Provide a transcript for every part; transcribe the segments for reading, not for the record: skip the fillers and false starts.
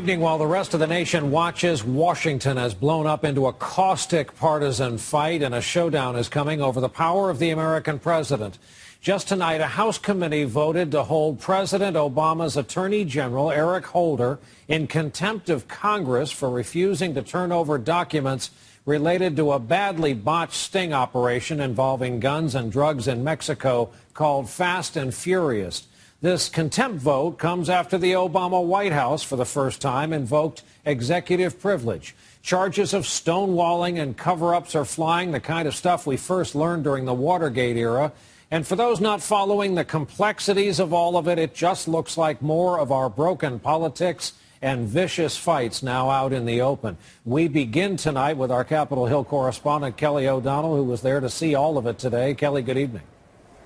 While the rest of the nation watches, Washington has blown up into a caustic partisan fight, and a showdown is coming over the power of the American president. Just tonight, a House committee voted to hold President Obama's Attorney General Eric Holder in contempt of Congress for refusing to turn over documents related to a badly botched sting operation involving guns and drugs in Mexico called Fast and Furious. This contempt vote comes after the Obama White House, for the first time, invoked executive privilege. Charges of stonewalling and cover-ups are flying, the kind of stuff we first learned during the Watergate era. And for those not following the complexities of all of it, it just looks like more of our broken politics and vicious fights now out in the open. We begin tonight with our Capitol Hill correspondent, Kelly O'Donnell, who was there to see all of it today. Kelly, good evening.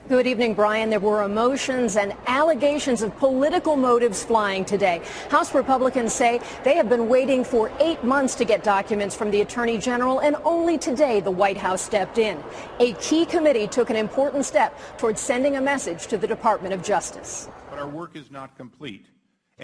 Good evening, Brian. There were emotions and allegations of political motives flying today. House Republicans say they have been waiting for 8 months to get documents from the Attorney General, and only today the White House stepped in. A key committee took an important step towards sending a message to the Department of Justice. But our work is not complete.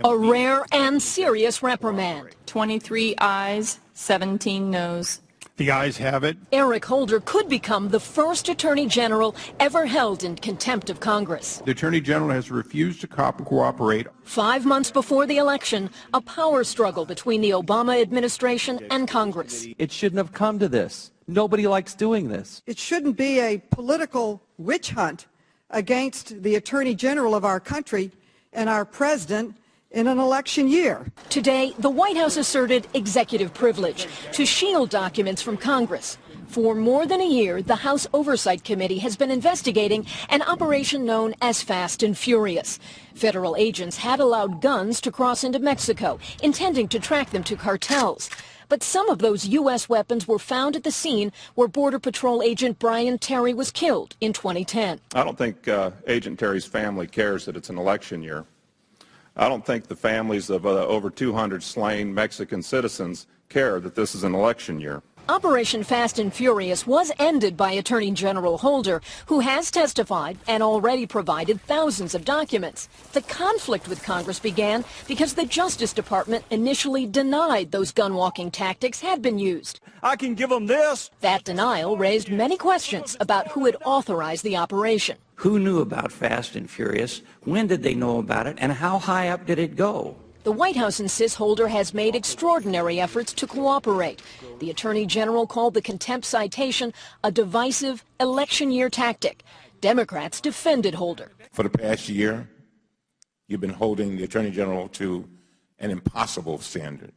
A rare and serious reprimand. 23 ayes, 17 noes. The ayes have it. Eric Holder could become the first Attorney General ever held in contempt of Congress. The Attorney General has refused to cooperate. 5 months before the election, a power struggle between the Obama administration and Congress. It shouldn't have come to this. Nobody likes doing this. It shouldn't be a political witch hunt against the Attorney General of our country and our president in an election year. Today, the White House asserted executive privilege to shield documents from Congress. For more than a year, the House Oversight Committee has been investigating an operation known as Fast and Furious. Federal agents had allowed guns to cross into Mexico, intending to track them to cartels. But some of those U.S. weapons were found at the scene where Border Patrol agent Brian Terry was killed in 2010. I don't think Agent Terry's family cares that it's an election year. I don't think the families of over 200 slain Mexican citizens care that this is an election year. Operation Fast and Furious was ended by Attorney General Holder, who has testified and already provided thousands of documents. The conflict with Congress began because the Justice Department initially denied those gun-walking tactics had been used. I can give them this. That denial raised many questions about who had authorized the operation. Who knew about Fast and Furious? When did they know about it? And how high up did it go? The White House insists Holder has made extraordinary efforts to cooperate. The Attorney General called the contempt citation a divisive election year tactic. Democrats defended Holder. For the past year, you've been holding the Attorney General to an impossible standard.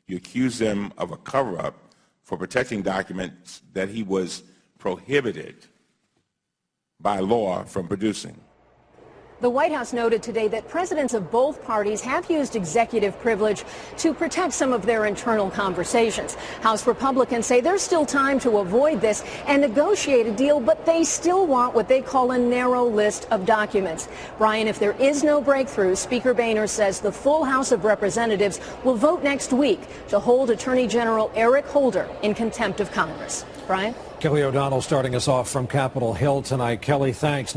You accuse them of a cover-up for protecting documents that he was prohibited by law from producing. The White House noted today that presidents of both parties have used executive privilege to protect some of their internal conversations. House Republicans say there's still time to avoid this and negotiate a deal, but they still want what they call a narrow list of documents. Brian, if there is no breakthrough, Speaker Boehner says the full House of Representatives will vote next week to hold Attorney General Eric Holder in contempt of Congress. Brian? Kelly O'Donnell starting us off from Capitol Hill tonight. Kelly, thanks.